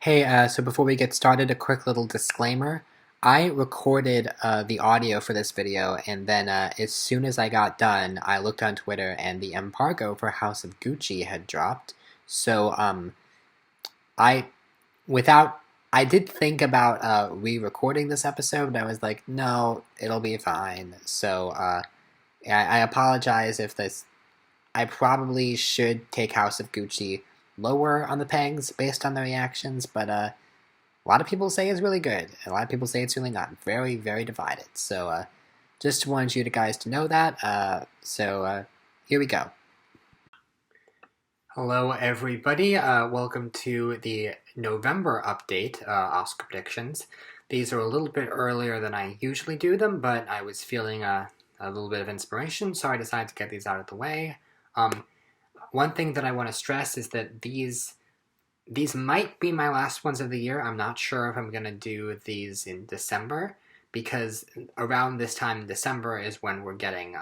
Hey, so before we get started, a quick little disclaimer. I recorded the audio for this video, and then as soon as I got done, I looked on Twitter, and the embargo for House of Gucci had dropped. So, I, without, I did think about re-recording this episode, but I was like, no, it'll be fine. So, I apologize if this. I probably should take House of Gucci lower on the pegs based on the reactions, but a lot of people say it's really good, and a lot of people say it's really not. Very, very divided. So, just wanted you guys to know that. Here we go. Hello, everybody. Welcome to the November update, Oscar predictions. These are a little bit earlier than I usually do them, but I was feeling a little bit of inspiration, so I decided to get these out of the way. One thing that I want to stress is that these might be my last ones of the year. I'm not sure if I'm going to do these in December, because around this time in December is when we're getting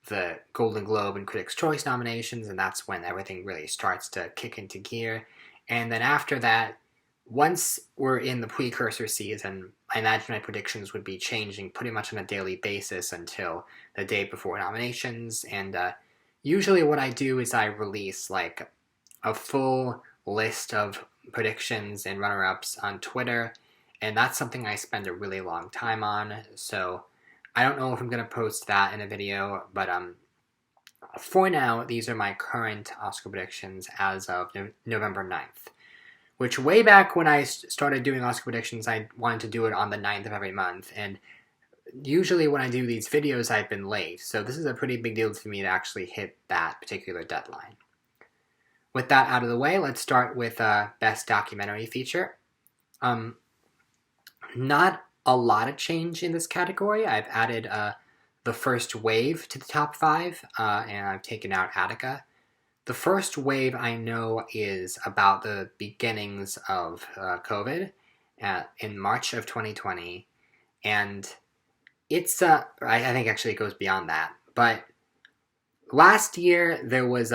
the Golden Globe and Critics' Choice nominations, and that's when everything really starts to kick into gear. And then after that, once we're in the precursor season, I imagine my predictions would be changing pretty much on a daily basis until the day before nominations. And usually what I do is I release like a full list of predictions and runner-ups on Twitter, and that's something I spend a really long time on, so I don't know if I'm going to post that in a video, but for now, these are my current Oscar predictions as of November 9th, which way back when I started doing Oscar predictions, I wanted to do it on the 9th of every month, and usually when I do these videos, I've been late, so this is a pretty big deal for me to actually hit that particular deadline. With that out of the way, let's start with Best Documentary Feature. Not a lot of change in this category. I've added The First Wave to the top 5, and I've taken out Attica. The First Wave, I know, is about the beginnings of COVID in March of 2020, and it's, I think actually it goes beyond that, but last year there was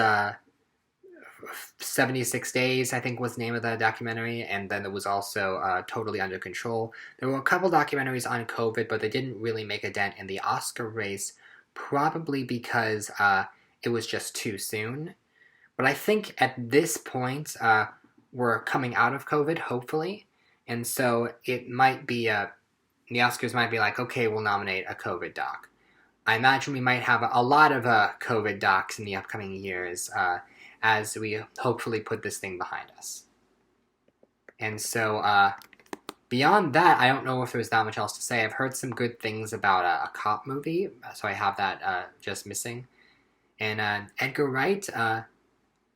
76 Days, I think was the name of the documentary, and then there was also Totally Under Control. There were a couple documentaries on COVID, but they didn't really make a dent in the Oscar race, probably because it was just too soon. But I think at this point, we're coming out of COVID, hopefully, and so it might be, the Oscars might be like, okay, we'll nominate a COVID doc. I imagine we might have a lot of COVID docs in the upcoming years, as we hopefully put this thing behind us. And so, beyond that, I don't know if there's that much else to say. I've heard some good things about a cop movie, so I have that just missing. And Edgar Wright,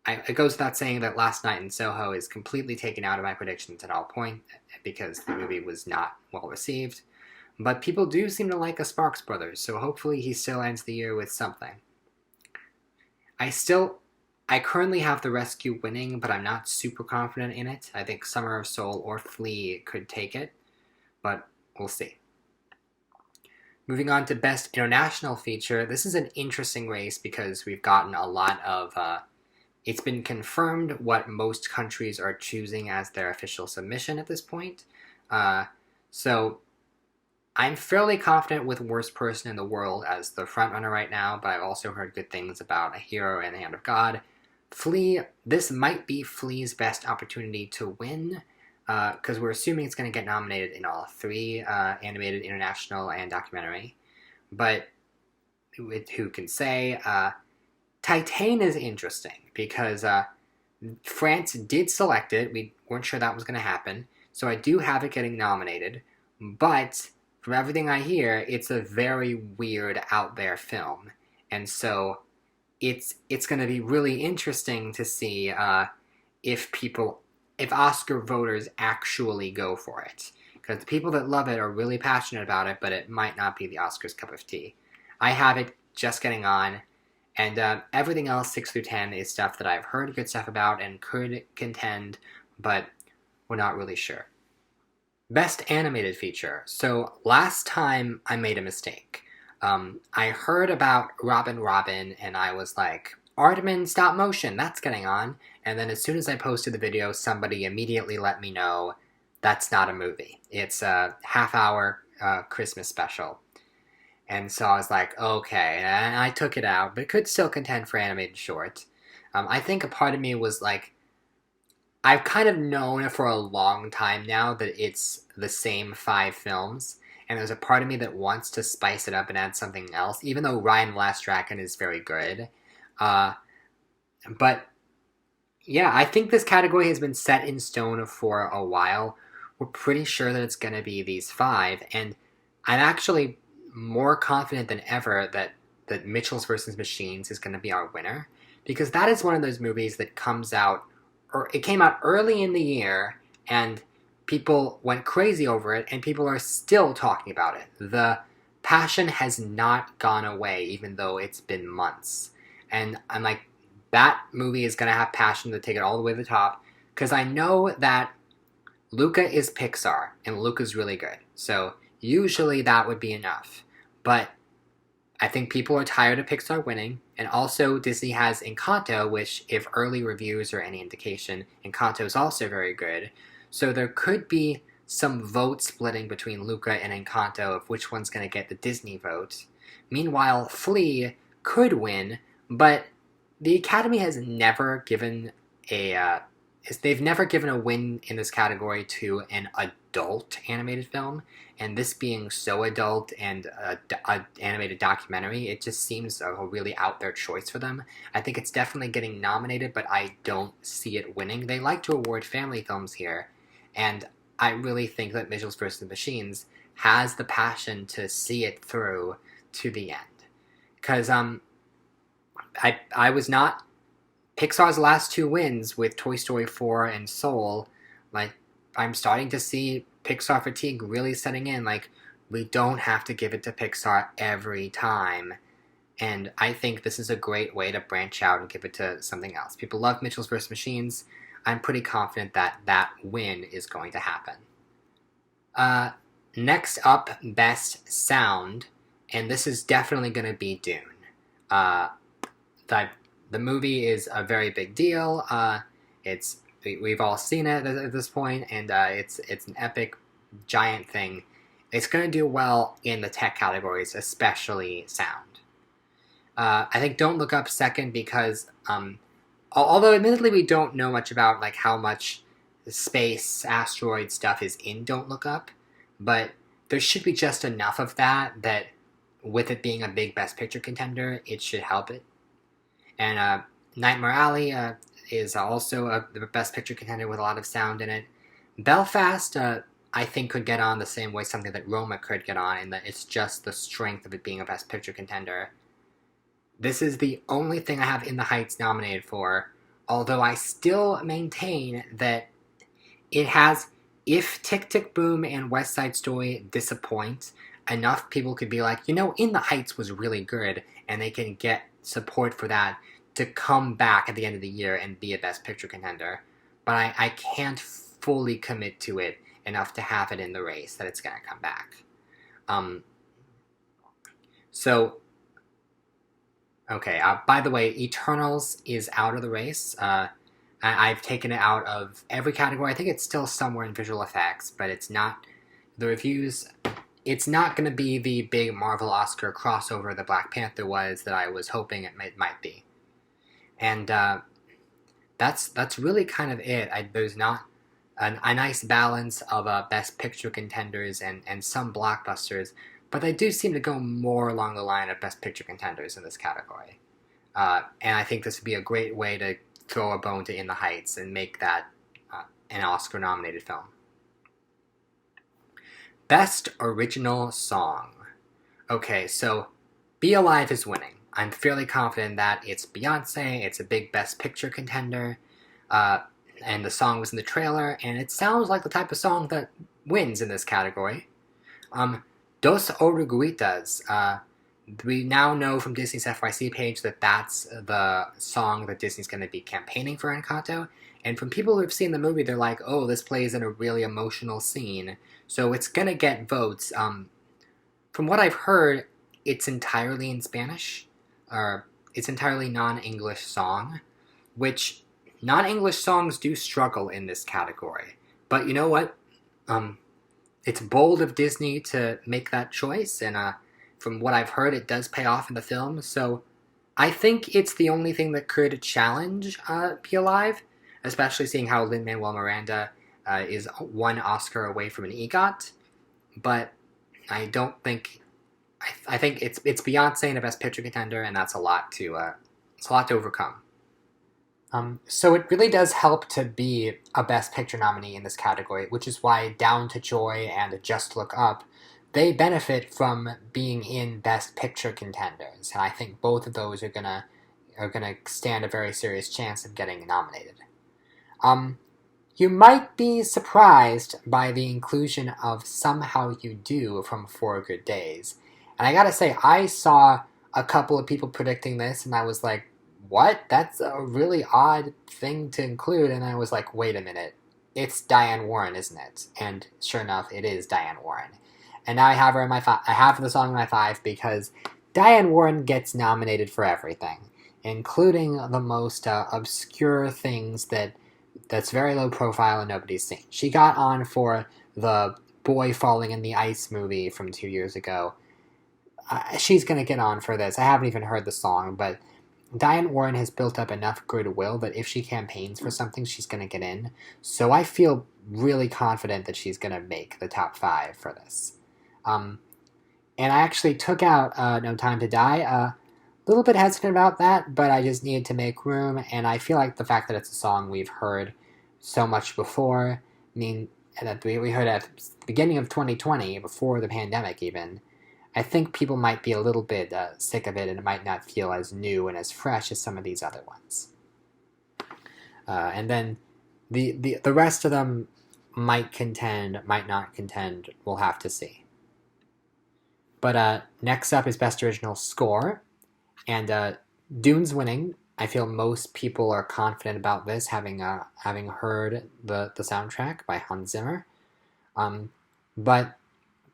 it goes without saying that Last Night in Soho is completely taken out of my predictions at all point, because the movie was not well received. But people do seem to like A Sparks Brothers, so hopefully he still ends the year with something. I currently have The Rescue winning, but I'm not super confident in it. I think Summer of Soul or Flea could take it, but we'll see. Moving on to Best International Feature, this is an interesting race because we've gotten a lot of... it's been confirmed what most countries are choosing as their official submission at this point. So I'm fairly confident with Worst Person in the World as the frontrunner right now, but I've also heard good things about A Hero and the Hand of God. Flea, this might be Flea's best opportunity to win, because we're assuming it's going to get nominated in all 3, animated, international, and documentary. But who can say? Titane is interesting, because France did select it. We weren't sure that was going to happen, so I do have it getting nominated, but from everything I hear, it's a very weird, out there film, and so it's going to be really interesting to see if Oscar voters actually go for it, because the people that love it are really passionate about it, but it might not be the Oscars' cup of tea. I have it just getting on, and everything else 6 through 10 is stuff that I've heard good stuff about and could contend, but we're not really sure. Best Animated Feature. So last time I made a mistake. I heard about Robin Robin, and I was like, Aardman stop motion, that's getting on. And then as soon as I posted the video, somebody immediately let me know that's not a movie. It's a half-hour Christmas special. And so I was like, okay, and I took it out, but it could still contend for animated short. I think a part of me was like, I've kind of known for a long time now that it's the same 5 films, and there's a part of me that wants to spice it up and add something else, even though Raya and the Last Dragon is very good. But yeah, I think this category has been set in stone for a while. We're pretty sure that it's going to be these 5, and I'm actually more confident than ever that Mitchell's vs. Machines is going to be our winner, because that is one of those movies that comes out, or it came out early in the year, and people went crazy over it, and people are still talking about it. The passion has not gone away, even though it's been months. And I'm like, that movie is going to have passion to take it all the way to the top, because I know that Luca is Pixar, and Luca's really good. So usually that would be enough. But I think people are tired of Pixar winning, and also Disney has Encanto, which, if early reviews are any indication, Encanto is also very good. So there could be some vote splitting between Luca and Encanto of which one's going to get the Disney vote. Meanwhile, Flea could win, but the Academy has never given they've never given a win in this category to an adult animated film, and this being so adult and an animated documentary, it just seems a really out there choice for them. I think it's definitely getting nominated, but I don't see it winning. They like to award family films here, and I really think that Mitchell's vs. Machines has the passion to see it through to the end. Because I was not... Pixar's last 2 wins with Toy Story 4 and Soul, like, I'm starting to see Pixar fatigue really setting in. Like, we don't have to give it to Pixar every time. And I think this is a great way to branch out and give it to something else. People love Mitchell's vs. Machines. I'm pretty confident that that win is going to happen. Next up, Best Sound. And this is definitely going to be Dune. The movie is a very big deal. We've all seen it at this point, and it's an epic, giant thing. It's going to do well in the tech categories, especially sound. I think Don't Look Up second because, although admittedly we don't know much about like how much space, asteroid stuff is in Don't Look Up, but there should be just enough of that with it being a big Best Picture contender, it should help it. And Nightmare Alley is also the Best Picture contender with a lot of sound in it. Belfast, I think, could get on the same way something that Roma could get on, in that it's just the strength of it being a Best Picture contender. This is the only thing I have In the Heights nominated for, although I still maintain that it has, if Tick Tick Boom and West Side Story disappoint, enough people could be like, In the Heights was really good, and they can get support for that to come back at the end of the year and be a Best Picture contender. But I can't fully commit to it enough to have it in the race that it's going to come back. Okay, by the way, Eternals is out of the race. I've taken it out of every category. I think it's still somewhere in visual effects, but it's not. The reviews... It's not going to be the big Marvel Oscar crossover that Black Panther was that I was hoping it might be. And that's really kind of it. There's not a nice balance of Best Picture contenders and some blockbusters, but they do seem to go more along the line of Best Picture contenders in this category. And I think this would be a great way to throw a bone to In the Heights and make that an Oscar-nominated film. Best Original Song. Okay, so Be Alive is winning. I'm fairly confident that it's Beyonce, it's a big Best Picture contender, and the song was in the trailer, and it sounds like the type of song that wins in this category. Dos Oruguitas. We now know from Disney's FYC page that that's the song that Disney's going to be campaigning for Encanto, and from people who have seen the movie, they're like, oh, this plays in a really emotional scene, so it's going to get votes. From what I've heard, it's entirely in Spanish. it's entirely non-English song, which non-English songs do struggle in this category. But you know what? It's bold of Disney to make that choice, and from what I've heard, it does pay off in the film. So I think it's the only thing that could challenge Be Alive, especially seeing how Lin-Manuel Miranda is one Oscar away from an EGOT. But I don't think I think it's Beyonce and a Best Picture contender, and that's a lot to overcome. So it really does help to be a Best Picture nominee in this category, which is why Down to Joy and Just Look Up, they benefit from being in Best Picture contenders, and I think both of those are gonna stand a very serious chance of getting nominated. You might be surprised by the inclusion of Somehow You Do from 4 Good Days. And I gotta say, I saw a couple of people predicting this, and I was like, what? That's a really odd thing to include. And I was like, wait a minute. It's Diane Warren, isn't it? And sure enough, it is Diane Warren. And now I have her in my I have the song in my 5 because Diane Warren gets nominated for everything, including the most obscure things that's very low profile and nobody's seen. She got on for the boy falling in the ice movie from 2 years ago. She's going to get on for this. I haven't even heard the song, but Diane Warren has built up enough goodwill that if she campaigns for something, she's going to get in. So I feel really confident that she's going to make the top 5 for this. And I actually took out No Time to Die. A little bit hesitant about that, but I just needed to make room, and I feel like the fact that it's a song we've heard so much before, that we heard at the beginning of 2020, before the pandemic even, I think people might be a little bit sick of it, and it might not feel as new and as fresh as some of these other ones. And then the rest of them might contend, might not contend, we'll have to see. But next up is Best Original Score, and Dune's winning. I feel most people are confident about this, having heard the soundtrack by Hans Zimmer. But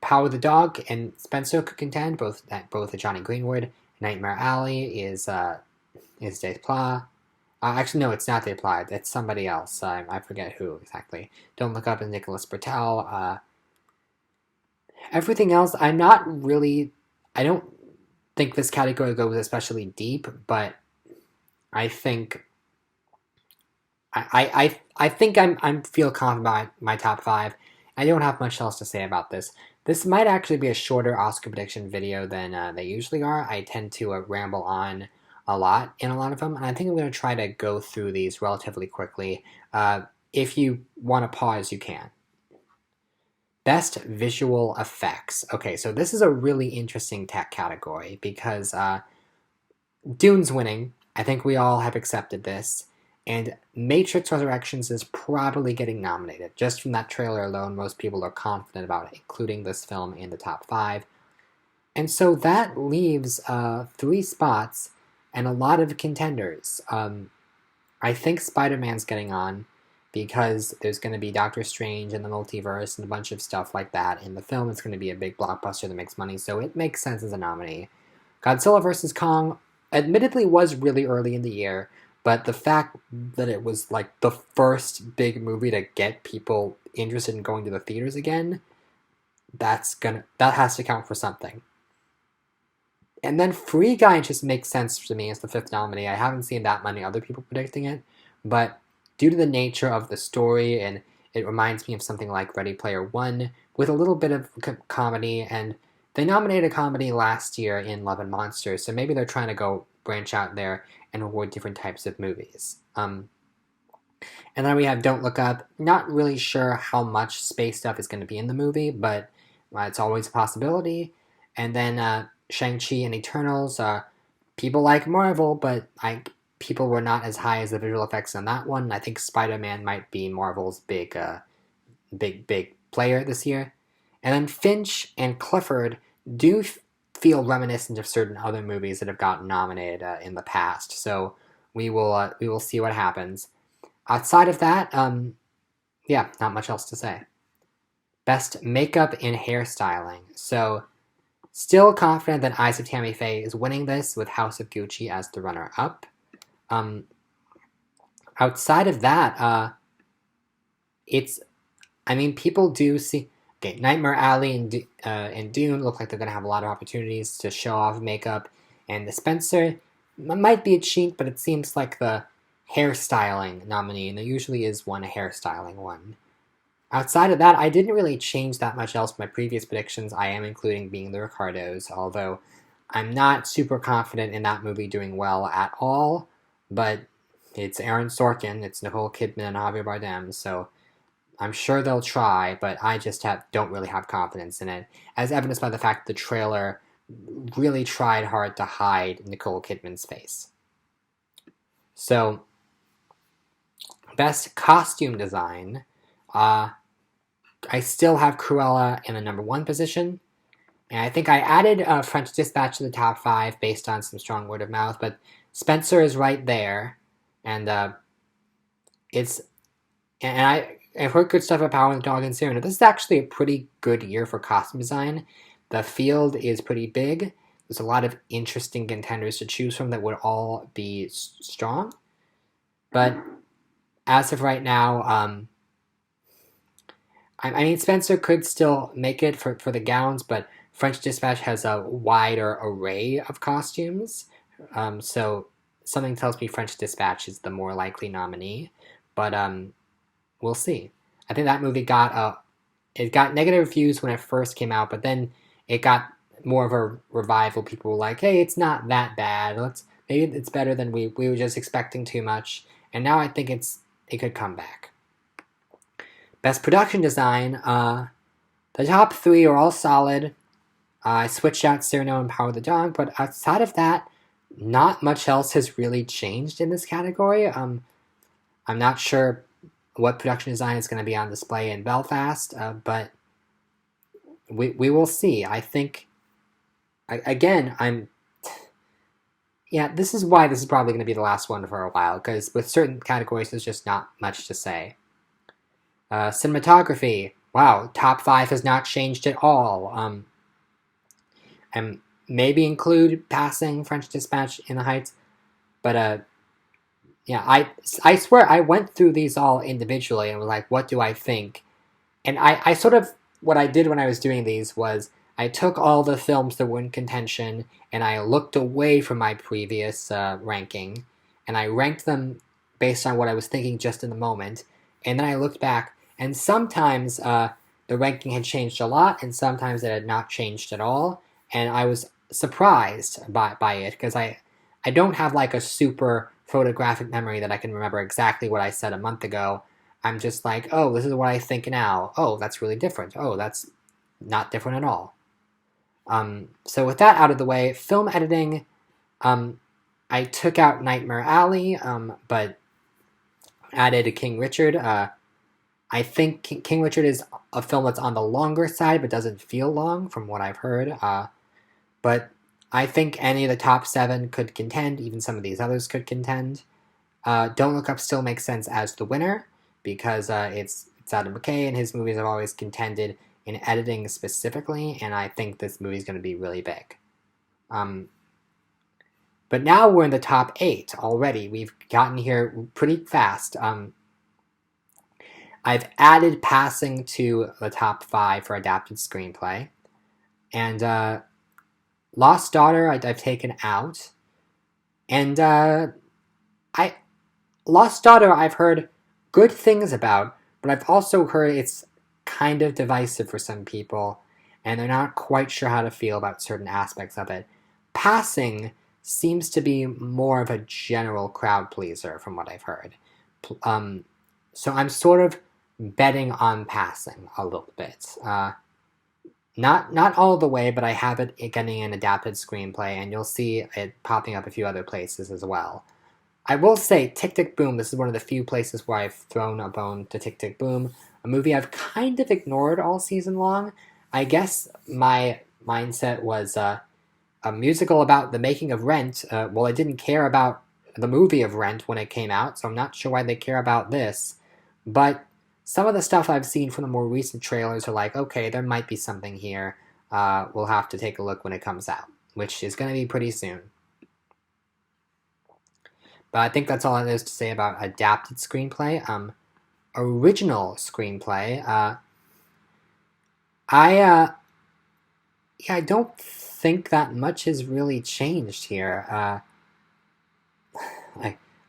Power the Dog and Spencer could contend, both Johnny Greenwood. Nightmare Alley is Desplat. Actually, no, it's not Desplat. It's somebody else. I forget who exactly. Don't Look Up is Nicholas Bertel. Everything else, I don't think this category goes especially deep, but I think I think I feel confident about my top 5. I don't have much else to say about this. This might actually be a shorter Oscar prediction video than they usually are. I tend to ramble on a lot in a lot of them, and I think I'm going to try to go through these relatively quickly. If you want to pause, you can. Best Visual Effects. Okay, so this is a really interesting tech category because Dune's winning. I think we all have accepted this. And Matrix Resurrections is probably getting nominated. Just from that trailer alone, most people are confident about including this film in the top 5. And so that leaves 3 spots and a lot of contenders. I think Spider-Man's getting on because there's going to be Doctor Strange and the multiverse and a bunch of stuff like that in the film. It's going to be a big blockbuster that makes money, so it makes sense as a nominee. Godzilla vs. Kong admittedly was really early in the year, but the fact that it was like the first big movie to get people interested in going to the theaters again, that has to count for something. And then Free Guy just makes sense to me as the 5th nominee. I haven't seen that many other people predicting it, but due to the nature of the story, and it reminds me of something like Ready Player One with a little bit of comedy, and they nominated a comedy last year in Love and Monsters, so maybe they're trying to go branch out there and award different types of movies. And then we have Don't Look Up. Not really sure how much space stuff is going to be in the movie, but it's always a possibility. And then Shang-Chi and Eternals. People like Marvel, but people were not as high as the visual effects on that one. I think Spider-Man might be Marvel's big player this year. And then Finch and Clifford do feel reminiscent of certain other movies that have gotten nominated in the past. So we will see what happens. Outside of that, not much else to say. Best Makeup and Hairstyling. So Still confident that Eyes of Tammy Faye is winning this with House of Gucci as the runner-up. Outside of that, people do see... Okay, Nightmare Alley and Dune look like they're going to have a lot of opportunities to show off makeup. And the Spencer might be a cheat, but it seems like the hairstyling nominee, and there usually is one hairstyling one. Outside of that, I didn't really change that much else from my previous predictions. I am including Being the Ricardos, although I'm not super confident in that movie doing well at all. But it's Aaron Sorkin, it's Nicole Kidman and Javier Bardem, so I'm sure they'll try, but I just don't really have confidence in it, as evidenced by the fact that the trailer really tried hard to hide Nicole Kidman's face. So, best costume design, I still have Cruella in the number 1 position, and I think I added French Dispatch to the top 5 based on some strong word of mouth, but Spencer is right there, and I've heard good stuff about Power of the Dog and Cyrano. This is actually a pretty good year for costume design. The field is pretty big. There's a lot of interesting contenders to choose from that would all be strong. But as of right now, Spencer could still make it for the gowns, but French Dispatch has a wider array of costumes. So something tells me French Dispatch is the more likely nominee. But we'll see. I think that movie got negative reviews when it first came out, but then it got more of a revival. People were like, hey, it's not that bad. Maybe it's better than we were just expecting too much. And now I think it could come back. Best production design, the top 3 are all solid. I switched out Cyrano and Power of the Dog, but outside of that, not much else has really changed in this category. I'm not sure what production design is going to be on display in Belfast, but we will see. I think, this is why this is probably going to be the last one for a while, because with certain categories, there's just not much to say. Cinematography, wow, top 5 has not changed at all. And maybe include Passing, French Dispatch, In the Heights, but I swear I went through these all individually and was like, what do I think? And I sort of, what I did when I was doing these was I took all the films that were in contention and I looked away from my previous ranking and I ranked them based on what I was thinking just in the moment. And then I looked back, and sometimes the ranking had changed a lot and sometimes it had not changed at all. And I was surprised by it because I don't have like a super photographic memory that I can remember exactly what I said a month ago. I'm just like, oh, this is what I think now. Oh, that's really different. Oh, that's not different at all. So with that out of the way, film editing, I took out Nightmare Alley, but added King Richard. I think King Richard is a film that's on the longer side, but doesn't feel long from what I've heard. But I think any of the top 7 could contend. Even some of these others could contend. Don't Look Up still makes sense as the winner because it's Adam McKay and his movies have always contended in editing specifically, and I think this movie's going to be really big. But now we're in the top 8 already. We've gotten here pretty fast. I've added Passing to the top 5 for adapted screenplay. And Lost Daughter I've taken out. And Lost Daughter I've heard good things about, but I've also heard it's kind of divisive for some people, and they're not quite sure how to feel about certain aspects of it. Passing seems to be more of a general crowd pleaser from what I've heard. So I'm sort of betting on Passing a little bit. Not all the way, but I have it getting an adapted screenplay, and you'll see it popping up a few other places as well. I will say, Tick, Tick, Boom, this is one of the few places where I've thrown a bone to Tick, Tick, Boom, a movie I've kind of ignored all season long. I guess my mindset was a musical about the making of Rent. Well, I didn't care about the movie of Rent when it came out, so I'm not sure why they care about this. But some of the stuff I've seen from the more recent trailers are like, okay, there might be something here. we'll have to take a look when it comes out, which is going to be pretty soon. But I think that's all there is to say about adapted screenplay. Original screenplay. I don't think that much has really changed here.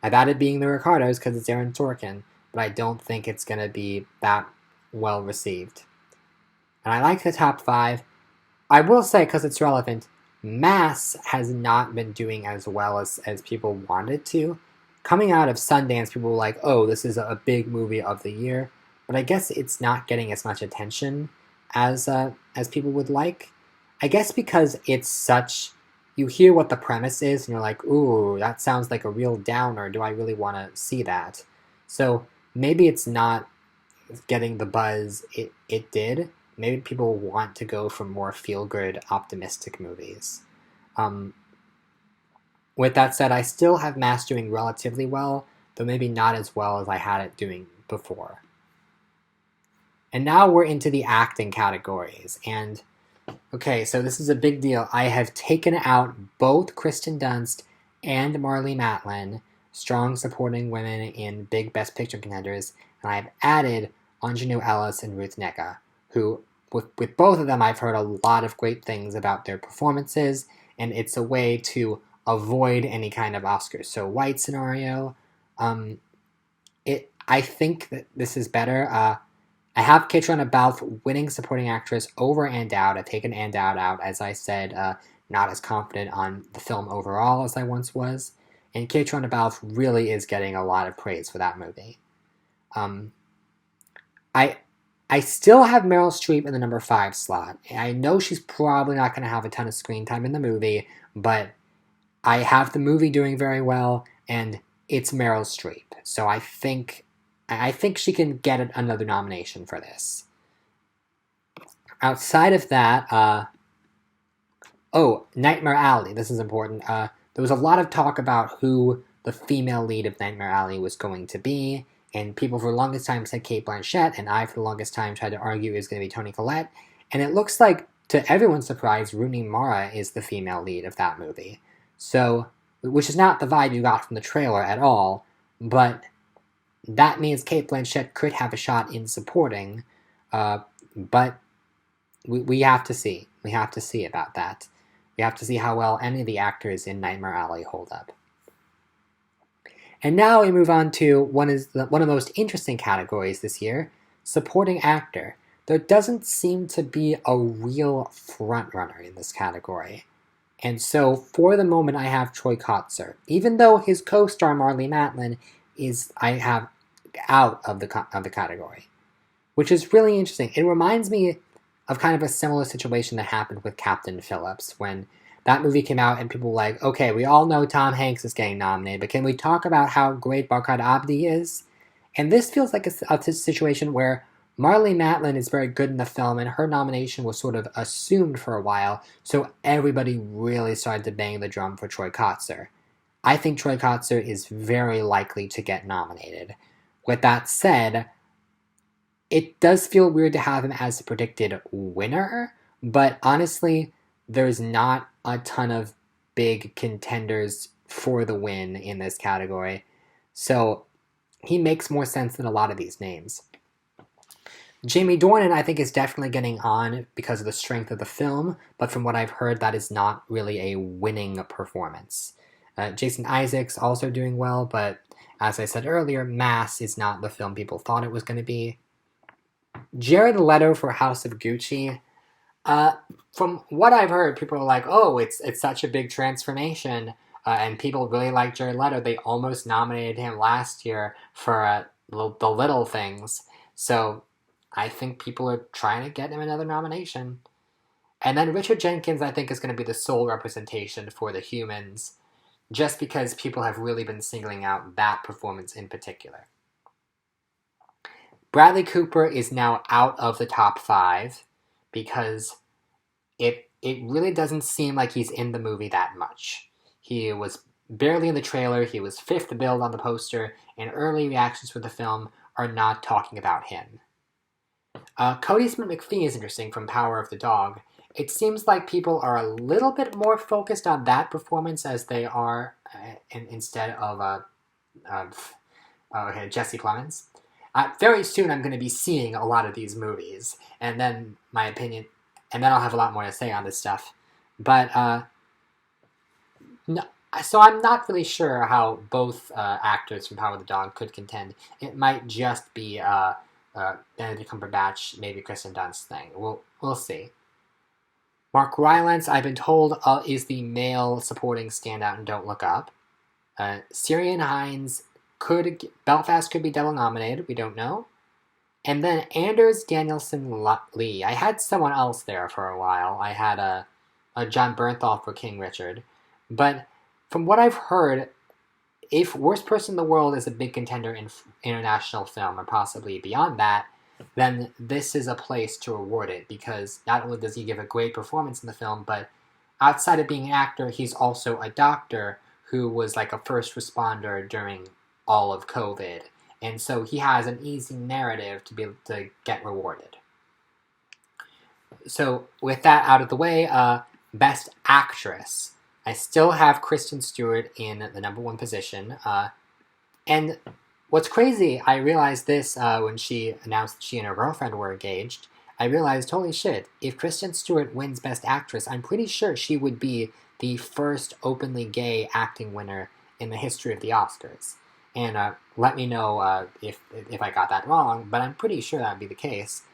I've added Being the Ricardos because it's Aaron Sorkin, but I don't think it's going to be that well received. And I like the top 5. I will say, because it's relevant, Mass has not been doing as well as people wanted to. Coming out of Sundance, people were like, oh, this is a big movie of the year. But I guess it's not getting as much attention as people would like. I guess because it's such... You hear what the premise is, and you're like, ooh, that sounds like a real downer. Do I really want to see that? So maybe it's not getting the buzz it did. Maybe people want to go for more feel-good, optimistic movies. With that said, I still have Mass doing relatively well, though maybe not as well as I had it doing before. And now we're into the acting categories. And, okay, so this is a big deal. I have taken out both Kristen Dunst and Marlee Matlin, strong supporting women in big Best Picture contenders, and I've added Ingenue Ellis and Ruth Negga, who, with both of them, I've heard a lot of great things about their performances, and it's a way to avoid any kind of Oscars so white scenario. I think that this is better. I have Katrin Balfe winning supporting actress over Ann Dowd. I've taken Ann Dowd out, as I said, not as confident on the film overall as I once was. And Katrin Balfe really is getting a lot of praise for that movie. I still have Meryl Streep in the number 5 slot. I know she's probably not going to have a ton of screen time in the movie, but I have the movie doing very well, and it's Meryl Streep. So I think she can get another nomination for this. Outside of that, Nightmare Alley. This is important. There was a lot of talk about who the female lead of Nightmare Alley was going to be, and people for the longest time said Cate Blanchett, and I for the longest time tried to argue it was going to be Toni Collette, and it looks like, to everyone's surprise, Rooney Mara is the female lead of that movie. So, which is not the vibe you got from the trailer at all, but that means Cate Blanchett could have a shot in supporting, but we have to see. We have to see about that. We have to see how well any of the actors in Nightmare Alley hold up. And now we move on to one of the most interesting categories this year, supporting actor. There doesn't seem to be a real frontrunner in this category. And so, for the moment, I have Troy Kotsur. Even though his co-star Marlee Matlin I have out of the category, which is really interesting. It reminds me of kind of a similar situation that happened with Captain Phillips when that movie came out and people were like, okay, we all know Tom Hanks is getting nominated, but can we talk about how great Barkhad Abdi is? And this feels like a situation where Marlee Matlin is very good in the film, and her nomination was sort of assumed for a while, so everybody really started to bang the drum for Troy Kotsur. I think Troy Kotsur is very likely to get nominated. With that said, it does feel weird to have him as a predicted winner, but honestly, there's not a ton of big contenders for the win in this category, so he makes more sense than a lot of these names. Jamie Dornan, I think, is definitely getting on because of the strength of the film, but from what I've heard, that is not really a winning performance. Jason Isaacs also doing well, but as I said earlier, Mass is not the film people thought it was going to be. Jared Leto for House of Gucci. From what I've heard, people are like, oh, it's such a big transformation, and people really like Jared Leto. They almost nominated him last year for The Little Things, so I think people are trying to get him another nomination. And then Richard Jenkins, I think, is going to be the sole representation for The Humans, just because people have really been singling out that performance in particular. Bradley Cooper is now out of the top 5 because it really doesn't seem like he's in the movie that much. He was barely in the trailer, he was 5th billed on the poster, and early reactions for the film are not talking about him. Cody Smith-McPhee is interesting from Power of the Dog, it seems like people are a little bit more focused on that performance as they are instead of Jesse Plemons. Very soon, I'm going to be seeing a lot of these movies, and then my opinion, and then I'll have a lot more to say on this stuff. But no, so I'm not really sure how both actors from Power of the Dog could contend. It might just be Benedict Cumberbatch, maybe Kristen Dunst thing. We'll see. Mark Rylance, I've been told, is the male supporting standout in Don't Look Up. Ciarán Hinds Belfast could be double nominated. We don't know. And then Anders Danielson Lee. I had someone else there for a while. I had a John Bernthal for King Richard. But from what I've heard, if Worst Person in the World is a big contender in international film, or possibly beyond that, then this is a place to award it, because not only does he give a great performance in the film, but outside of being an actor, he's also a doctor who was like a first responder during all of COVID. And so he has an easy narrative to be able to get rewarded. So with that out of the way, Best Actress. I still have Kristen Stewart in the #1 position. And what's crazy, I realized this when she announced that she and her girlfriend were engaged. I realized, holy shit, if Kristen Stewart wins Best Actress, I'm pretty sure she would be the first openly gay acting winner in the history of the Oscars. And let me know if I got that wrong, but I'm pretty sure that would be the case.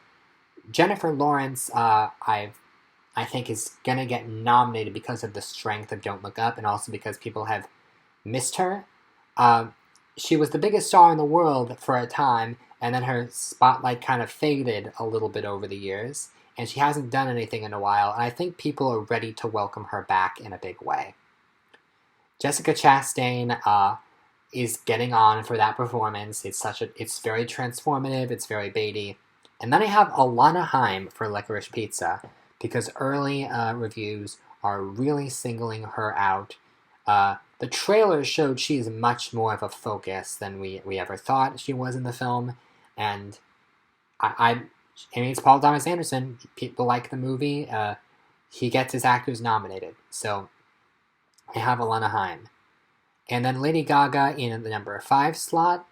Jennifer Lawrence, I think is going to get nominated because of the strength of Don't Look Up, and also because people have missed her. She was the biggest star in the world for a time, and then her spotlight kind of faded a little bit over the years, and she hasn't done anything in a while, and I think people are ready to welcome her back in a big way. Jessica Chastain is getting on for that performance. It's very transformative, it's very Beatty. And then I have Alana Haim for Licorice Pizza, because early reviews are really singling her out. The trailer showed she's much more of a focus than we ever thought she was in the film, and I mean, it's Paul Thomas Anderson. People like the movie. He gets his actors nominated, so I have Alana Haim. And then Lady Gaga in the #5 slot,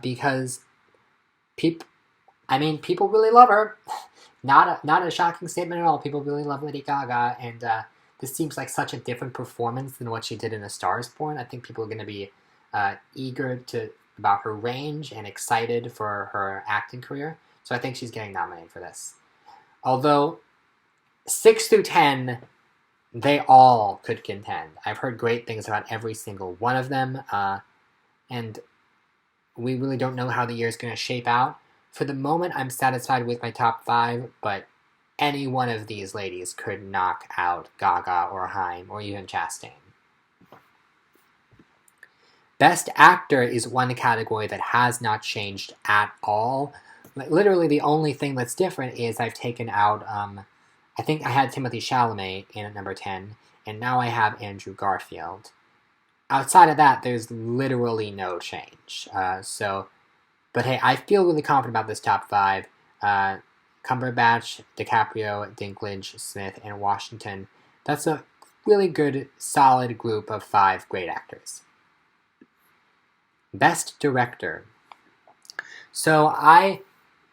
because people really love her. Not a shocking statement at all. People really love Lady Gaga, and this seems like such a different performance than what she did in A Star Is Born. I think people are going to be eager about her range and excited for her acting career. So I think she's getting nominated for this. Although 6 through 10, they all could contend. I've heard great things about every single one of them, and we really don't know how the year is going to shape out. For the moment, I'm satisfied with my top 5, but any one of these ladies could knock out Gaga or Haim or even Chastain. Best Actor is one category that has not changed at all. Literally, the only thing that's different is I've taken out, I think I had Timothée Chalamet in at number 10, and now I have Andrew Garfield. Outside of that, there's literally no change. But hey, I feel really confident about this top 5. Cumberbatch, DiCaprio, Dinklage, Smith, and Washington. That's a really good, solid group of 5 great actors. Best Director. So I've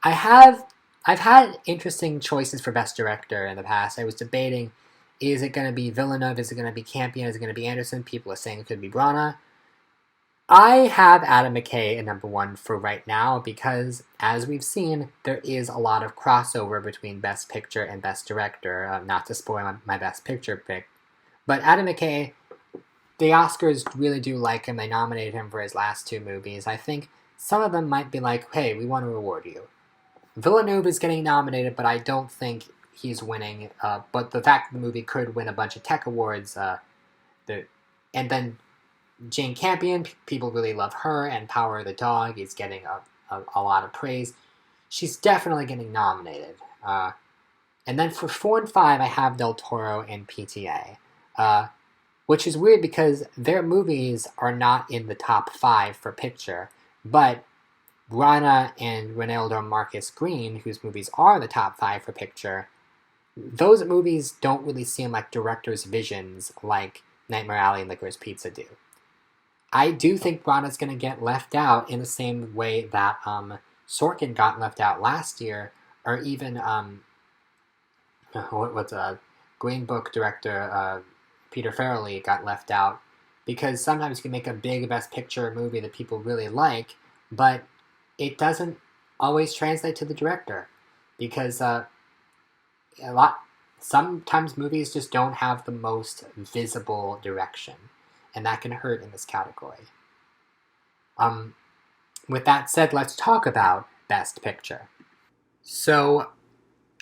had interesting choices for Best Director in the past. I was debating, is it going to be Villeneuve, is it going to be Campion, is it going to be Anderson? People are saying it could be Branagh. I have Adam McKay at #1 for right now because, as we've seen, there is a lot of crossover between Best Picture and Best Director. Not to spoil my Best Picture pick. But Adam McKay, the Oscars really do like him. They nominated him for his last 2 movies. I think some of them might be like, hey, we want to reward you. Villeneuve is getting nominated, but I don't think he's winning. But the fact that the movie could win a bunch of tech awards, and then Jane Campion, people really love her, and Power of the Dog is getting a lot of praise. She's definitely getting nominated. And then for 4 and 5, I have Del Toro and PTA, which is weird because their movies are not in the top 5 for picture, but Branagh and Reinaldo Marcus Green, whose movies are the top 5 for picture, those movies don't really seem like director's visions like Nightmare Alley and Licorice Pizza do. I do think Brana's going to get left out in the same way that Sorkin got left out last year, or even what's Green Book director Peter Farrelly got left out, because sometimes you can make a big Best Picture movie that people really like, but it doesn't always translate to the director, because sometimes movies just don't have the most visible direction, and that can hurt in this category. With that said, let's talk about Best Picture. So,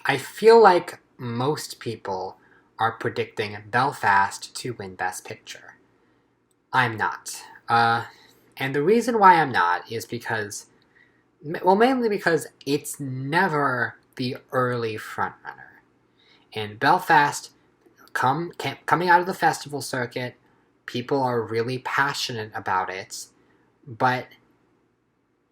I feel like most people are predicting Belfast to win Best Picture. I'm not. And the reason why I'm not is because, well, mainly because it's never the early frontrunner. And Belfast, coming out of the festival circuit, people are really passionate about it, but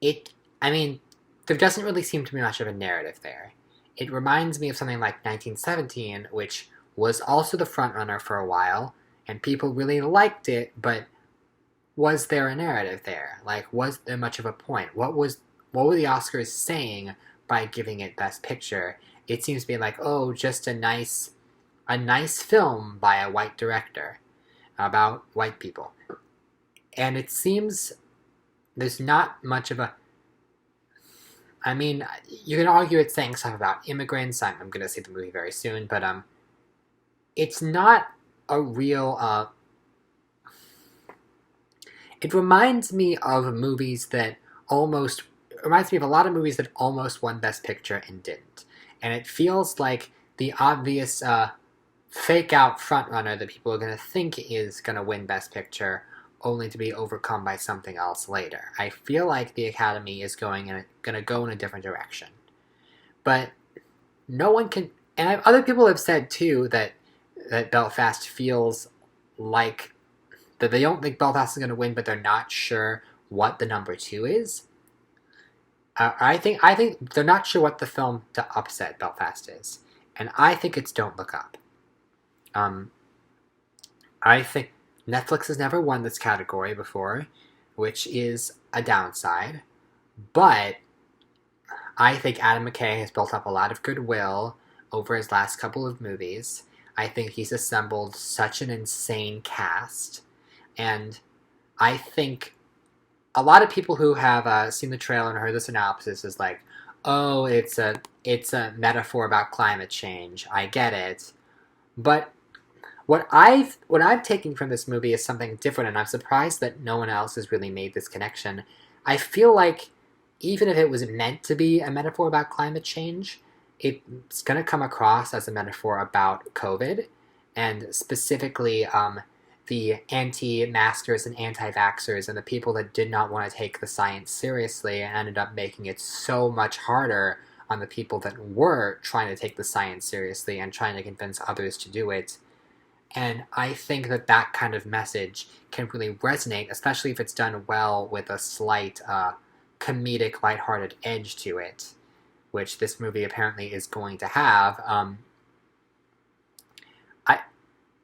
there doesn't really seem to be much of a narrative there. It reminds me of something like 1917, which was also the frontrunner for a while, and people really liked it, but was there a narrative there? Like, was there much of a point? What were the Oscars saying by giving it Best Picture? It seems to be like, oh, just a nice film by a white director about white people. And it seems there's not much of a... I mean, you can argue it's saying stuff about immigrants. I'm going to see the movie very soon, but it's not a real... It reminds me of movies that almost... It reminds me of a lot of movies that almost won Best Picture and didn't. And it feels like the obvious fake-out frontrunner that people are going to think is going to win Best Picture, only to be overcome by something else later. I feel like the Academy is going to go in a different direction. But no one can... And other people have said, too, that Belfast feels like... that they don't think Belfast is going to win, but they're not sure what the number 2 is. I think they're not sure what the film to upset Belfast is. And I think it's Don't Look Up. I think Netflix has never won this category before, which is a downside. But I think Adam McKay has built up a lot of goodwill over his last couple of movies. I think he's assembled such an insane cast. And I think a lot of people who have seen the trailer and heard the synopsis is like, oh, it's a metaphor about climate change. I get it. But what I've taken from this movie is something different, and I'm surprised that no one else has really made this connection. I feel like even if it was meant to be a metaphor about climate change, it's going to come across as a metaphor about COVID, and specifically the anti-maskers and anti-vaxxers and the people that did not want to take the science seriously and ended up making it so much harder on the people that were trying to take the science seriously and trying to convince others to do it. And I think that kind of message can really resonate, especially if it's done well with a slight comedic, lighthearted edge to it, which this movie apparently is going to have.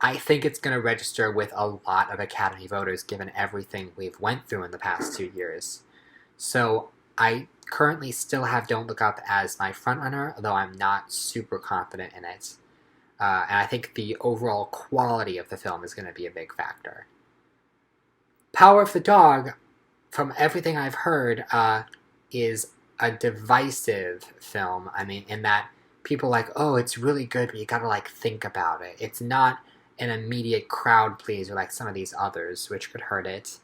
I think it's going to register with a lot of Academy voters given everything we've went through in the past 2 years. So I currently still have Don't Look Up as my frontrunner, though I'm not super confident in it. And I think the overall quality of the film is going to be a big factor. Power of the Dog, from everything I've heard, is a divisive film. I mean, in that people are like, oh, it's really good, but you gotta think about it. It's not an immediate crowd pleaser like some of these others, which could hurt it.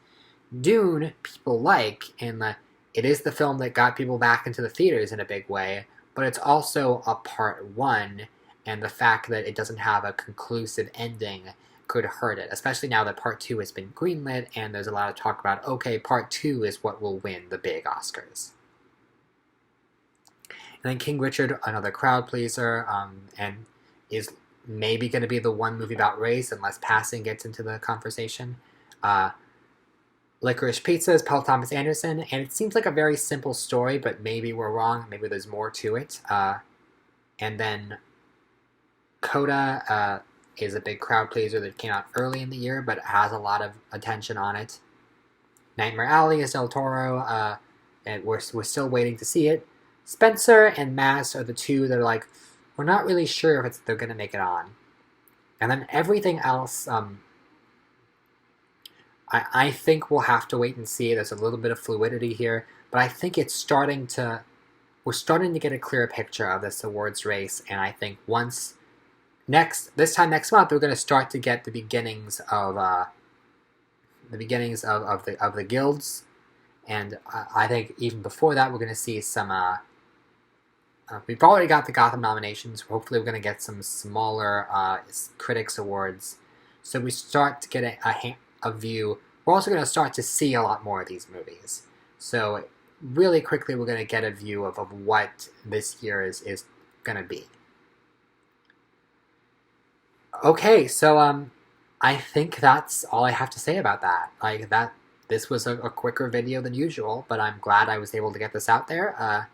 Dune, people like, and it is the film that got people back into the theaters in a big way, but it's also a part 1, and the fact that it doesn't have a conclusive ending could hurt it, especially now that part 2 has been greenlit, and there's a lot of talk about, okay, part 2 is what will win the big Oscars. And then King Richard, another crowd pleaser, and is maybe going to be the one movie about race, unless Passing gets into the conversation. Licorice Pizza is Paul Thomas Anderson, and it seems like a very simple story, but maybe we're wrong. Maybe there's more to it. And then Coda is a big crowd pleaser that came out early in the year, but has a lot of attention on it. Nightmare Alley is Del Toro, and we're still waiting to see it. Spencer and Mass are the two that are like, we're not really sure if they're going to make it on. And then everything else, I think we'll have to wait and see. There's a little bit of fluidity here, but I think we're starting to get a clearer picture of this awards race, and I think this time next month, we're going to start to get the beginnings of the guilds, and I think even before that, we're going to see some. We've already got the Gotham nominations. Hopefully, we're going to get some smaller critics awards, so we start to get a view. We're also going to start to see a lot more of these movies. So really quickly, we're going to get a view of what this year is going to be. Okay, so I think that's all I have to say about that. This was a quicker video than usual, but I'm glad I was able to get this out there.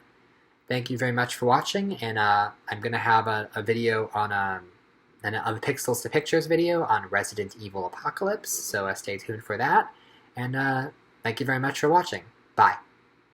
Thank you very much for watching, and I'm going to have a video on a Pixels to Pictures video on Resident Evil Apocalypse, so stay tuned for that. And thank you very much for watching. Bye.